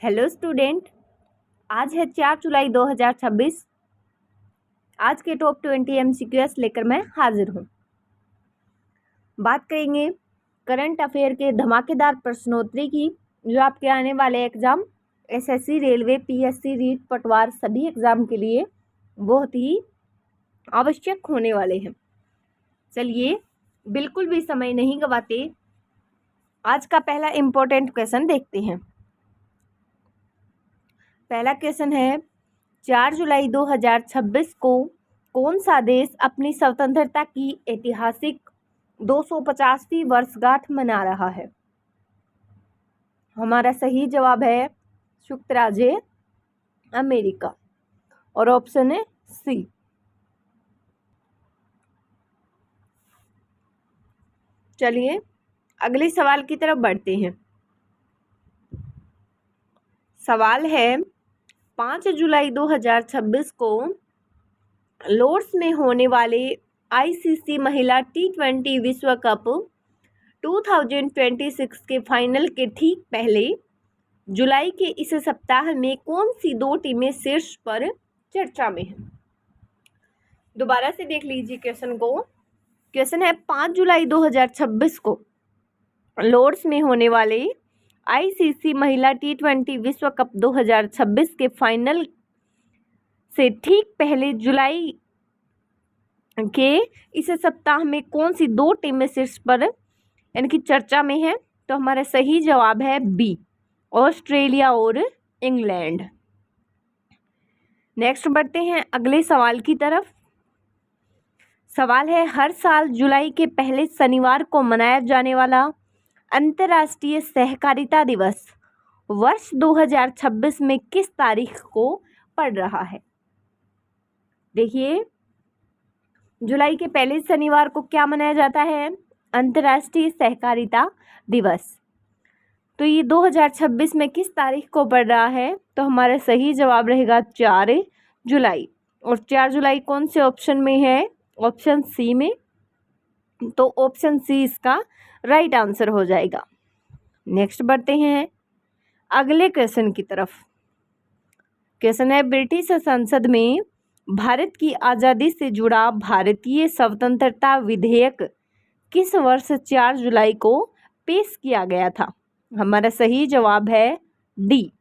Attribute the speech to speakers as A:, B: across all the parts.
A: Hello student, आज है 4 जुलाई 2026। आज के टॉप 20 MCQs लेकर मैं हाजिर हूँ। बात करेंगे करंट अफेयर के धमाकेदार प्रश्नोत्तरी की, जो आपके आने वाले exam SSC, railway, PSC, REET, Patwar सभी एग्ज़ाम के लिए बहुत ही आवश्यक होने वाले हैं। चलिए बिल्कुल भी समय नहीं गवाते, आज का पहला इम्पोर्टेंट क्वेश्चन देखते हैं। पहला क्वेश्चन है, 4 जुलाई 2026 को कौन सा देश अपनी स्वतंत्रता की ऐतिहासिक 250वीं वर्षगांठ मना रहा है? हमारा सही जवाब है संयुक्त राज्य अमेरिका और ऑप्शन है सी। चलिए अगले सवाल की तरफ बढ़ते हैं। सवाल है, 5 जुलाई 2026 को लॉर्ड्स में होने वाले ICC महिला T20 विश्व कप 2026 के फाइनल के ठीक पहले जुलाई के इस सप्ताह में कौन सी दो टीमें शीर्ष पर चर्चा में हैं? दोबारा से देख लीजिए क्वेश्चन को। क्वेश्चन है, 5 जुलाई 2026 को लॉर्ड्स में होने वाले ICC महिला T20 विश्व कप 2026 के फाइनल से ठीक पहले जुलाई के इस सप्ताह में कौन सी दो टीमें शीर्ष पर यानी कि चर्चा में है? तो हमारा सही जवाब है बी, ऑस्ट्रेलिया और इंग्लैंड। नेक्स्ट बढ़ते हैं अगले सवाल की तरफ। सवाल है, हर साल जुलाई के पहले शनिवार को मनाया जाने वाला अंतर्राष्ट्रीय सहकारिता दिवस वर्ष 2026 में किस तारीख को पड़ रहा है? देखिए, जुलाई के पहले शनिवार को क्या मनाया जाता है? अंतर्राष्ट्रीय सहकारिता दिवस। तो ये 2026 में किस तारीख को पड़ रहा है? तो हमारा सही जवाब रहेगा 4 जुलाई। और 4 जुलाई कौन से ऑप्शन में है? ऑप्शन सी में। तो ऑप्शन सी इसका राइट आंसर हो जाएगा। नेक्स्ट बढ़ते हैं अगले क्वेश्चन की तरफ। क्वेश्चन है, ब्रिटिश संसद में भारत की आज़ादी से जुड़ा भारतीय स्वतंत्रता विधेयक किस वर्ष 4 जुलाई को पेश किया गया था? हमारा सही जवाब है डी।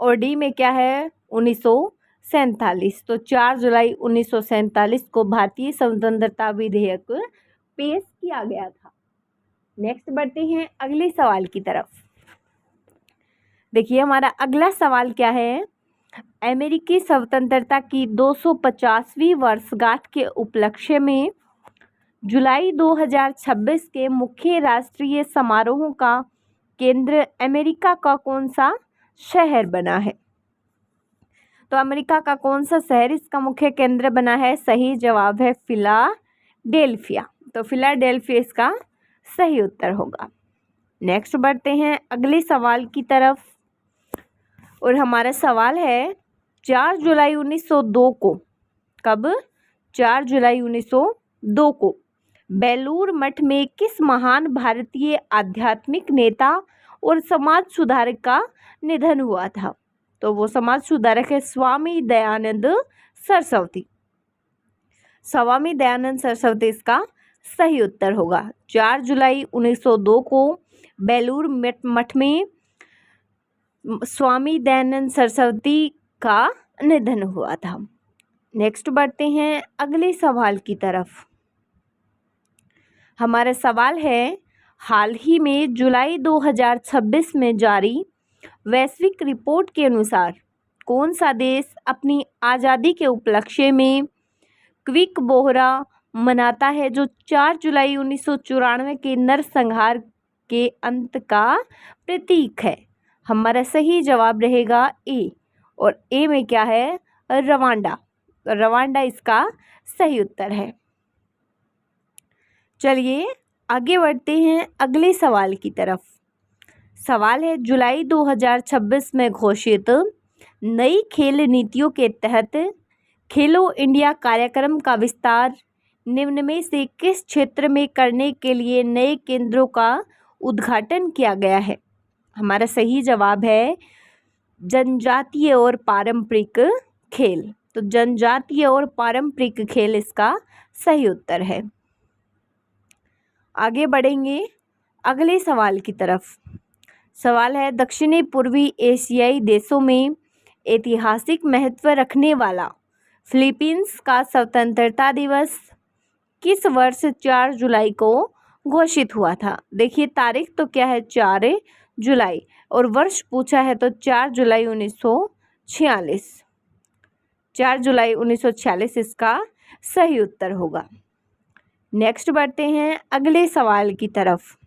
A: और डी में क्या है? 1947। तो 4 जुलाई 1947 को भारतीय स्वतंत्रता विधेयक पेश किया गया था। नेक्स्ट बढ़ते हैं अगले सवाल की तरफ। देखिए, हमारा अगला सवाल क्या है? अमेरिकी स्वतंत्रता की 250वीं वर्षगांठ के उपलक्ष्य में जुलाई 2026 के मुख्य राष्ट्रीय समारोहों का केंद्र अमेरिका का कौन सा शहर बना है? तो अमेरिका का कौन सा शहर इसका मुख्य केंद्र बना है? सही जवाब है फिलाडेल्फिया। तो फिलाडेल्फिया इसका सही उत्तर होगा। नेक्स्ट बढ़ते हैं अगले सवाल की तरफ। और हमारा सवाल है, 4 जुलाई 1902 को, कब? 4 जुलाई 1902 को बेलूर मठ में किस महान भारतीय आध्यात्मिक नेता और समाज सुधारक का निधन हुआ था? तो वो समाज सुधारक है स्वामी दयानंद सरस्वती। स्वामी दयानंद सरस्वती इसका सही उत्तर होगा। 4 जुलाई 1902 को बेलूर मठ में स्वामी दयानंद सरस्वती का निधन हुआ था। नेक्स्ट बढ़ते हैं अगले सवाल की तरफ। हमारा सवाल है, हाल ही में जुलाई 2026 में जारी वैश्विक रिपोर्ट के अनुसार कौन सा देश अपनी आज़ादी के उपलक्ष्य में क्विक बोहरा मनाता है, जो 4 जुलाई 1994 के नरसंहार के अंत का प्रतीक है? हमारा सही जवाब रहेगा ए। और ए में क्या है? रवांडा। रवांडा इसका सही उत्तर है। चलिए आगे बढ़ते हैं अगले सवाल की तरफ। सवाल है, जुलाई 2026 में घोषित नई खेल नीतियों के तहत खेलो इंडिया कार्यक्रम का विस्तार निम्न में से किस क्षेत्र में करने के लिए नए केंद्रों का उद्घाटन किया गया है? हमारा सही जवाब है जनजातीय और पारंपरिक खेल। तो जनजातीय और पारंपरिक खेल इसका सही उत्तर है। आगे बढ़ेंगे अगले सवाल की तरफ। सवाल है दक्षिणी पूर्वी एशियाई देशों में ऐतिहासिक महत्व रखने वाला फिलीपींस का स्वतंत्रता दिवस किस वर्ष 4 जुलाई को घोषित हुआ था। देखिए तारीख तो क्या है 4 जुलाई और वर्ष पूछा है तो 4 जुलाई 1946। 4 जुलाई 1946 इसका सही उत्तर होगा। नेक्स्ट बढ़ते हैं अगले सवाल की तरफ।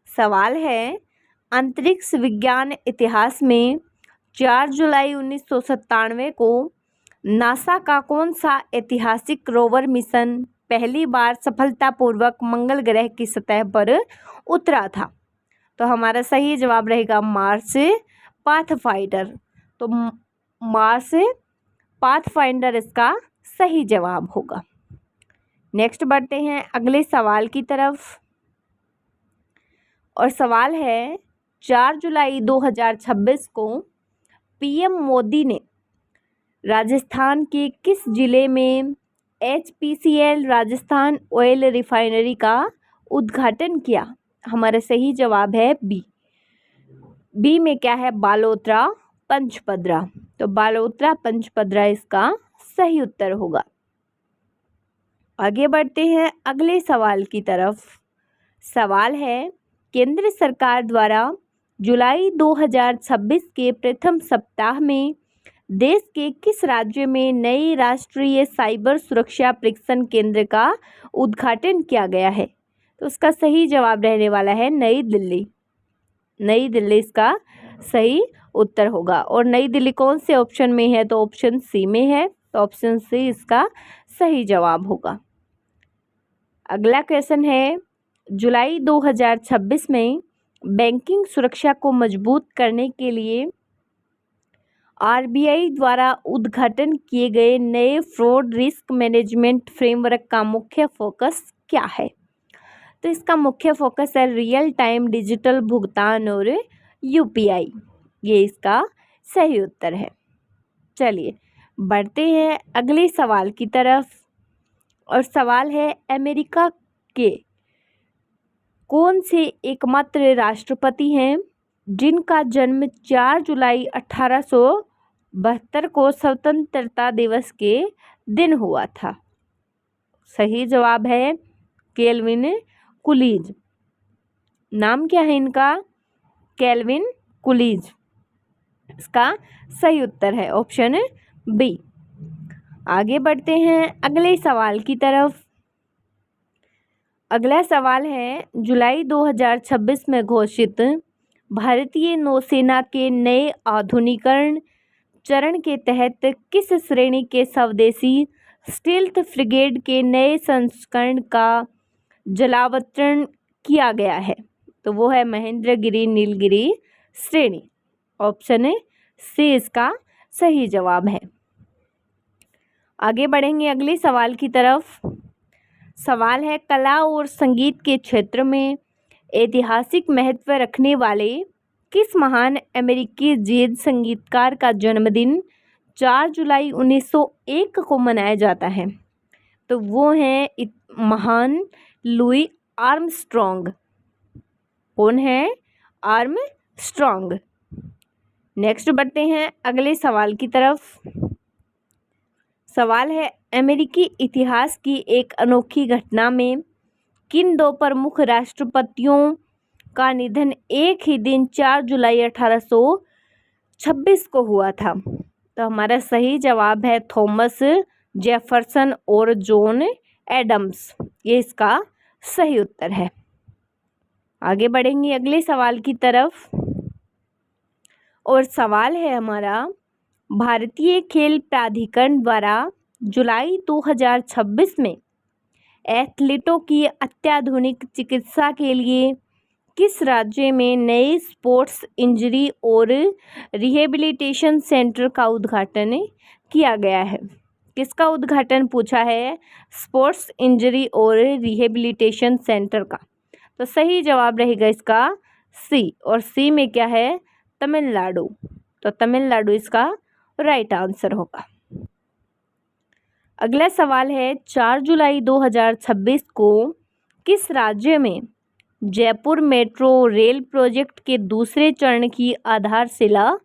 A: सवाल है अंतरिक्ष विज्ञान इतिहास में 4 जुलाई 1997 को नासा का कौन सा ऐतिहासिक रोवर मिशन पहली बार सफलतापूर्वक मंगल ग्रह की सतह पर उतरा था। तो हमारा सही जवाब रहेगा मार्स पाथफाइंडर। तो मार्स पाथफाइंडर इसका सही जवाब होगा। नेक्स्ट बढ़ते हैं अगले सवाल की तरफ और सवाल है 4 जुलाई 2026 को पीएम मोदी ने राजस्थान के किस जिले में HPCL राजस्थान ऑयल रिफाइनरी का उद्घाटन किया। हमारा सही जवाब है बी में क्या है बालोतरा पंचपदरा। तो बालोतरा पंचपदरा इसका सही उत्तर होगा। आगे बढ़ते हैं अगले सवाल की तरफ। सवाल है केंद्र सरकार द्वारा जुलाई 2026 के प्रथम सप्ताह में देश के किस राज्य में नए राष्ट्रीय साइबर सुरक्षा प्रशिक्षण केंद्र का उद्घाटन किया गया है। तो उसका सही जवाब रहने वाला है नई दिल्ली। नई दिल्ली इसका सही उत्तर होगा। और नई दिल्ली कौन से ऑप्शन में है तो ऑप्शन सी में है। तो ऑप्शन सी इसका सही जवाब होगा। अगला क्वेश्चन है जुलाई 2026 में बैंकिंग सुरक्षा को मजबूत करने के लिए RBI द्वारा उद्घाटन किए गए नए फ्रॉड रिस्क मैनेजमेंट फ्रेमवर्क का मुख्य फोकस क्या है। तो इसका मुख्य फोकस है रियल टाइम डिजिटल भुगतान और UPI। ये इसका सही उत्तर है। चलिए बढ़ते हैं अगले सवाल की तरफ और सवाल है अमेरिका के कौन से एकमात्र राष्ट्रपति हैं जिनका जन्म 4 जुलाई 1872 को स्वतंत्रता दिवस के दिन हुआ था। सही जवाब है केल्विन कुलीज। नाम क्या है इनका केल्विन कुलीज। इसका सही उत्तर है ऑप्शन बी। आगे बढ़ते हैं अगले सवाल की तरफ। अगला सवाल है जुलाई 2026 में घोषित भारतीय नौसेना के नए आधुनिकीकरण चरण के तहत किस श्रेणी के स्वदेशी स्टील्थ फ्रिगेट के नए संस्करण का जलावतरण किया गया है। तो वो है महेंद्रगिरी नीलगिरी श्रेणी। ऑप्शन सी इसका सही जवाब है। आगे बढ़ेंगे अगले सवाल की तरफ। सवाल है कला और संगीत के क्षेत्र में ऐतिहासिक महत्व रखने वाले किस महान अमेरिकी जैज संगीतकार का जन्मदिन 4 जुलाई 1901 को मनाया जाता है। तो वो हैं महान लुई आर्मस्ट्रॉन्ग। कौन है आर्मस्ट्रॉन्ग। नेक्स्ट बढ़ते हैं अगले सवाल की तरफ। सवाल है अमेरिकी इतिहास की एक अनोखी घटना में किन दो प्रमुख राष्ट्रपतियों का निधन एक ही दिन 4 जुलाई 1826 को हुआ था। तो हमारा सही जवाब है थॉमस जेफरसन और जॉन एडम्स। ये इसका सही उत्तर है। आगे बढ़ेंगे अगले सवाल की तरफ और सवाल है हमारा भारतीय खेल प्राधिकरण द्वारा जुलाई 2026 में एथलीटों की अत्याधुनिक चिकित्सा के लिए किस राज्य में नए स्पोर्ट्स इंजरी और रिहेबिलिटेशन सेंटर का उद्घाटन किया गया है। किसका उद्घाटन पूछा है स्पोर्ट्स इंजरी और रिहेबिलिटेशन सेंटर का। तो सही जवाब रहेगा इसका सी, और सी में क्या है, तमिलनाडु। तो तमिलनाडु इसका राइट आंसर होगा। अगला सवाल है 4 जुलाई 2026 को किस राज्य में जयपुर मेट्रो रेल प्रोजेक्ट के दूसरे चरण की आधारशिला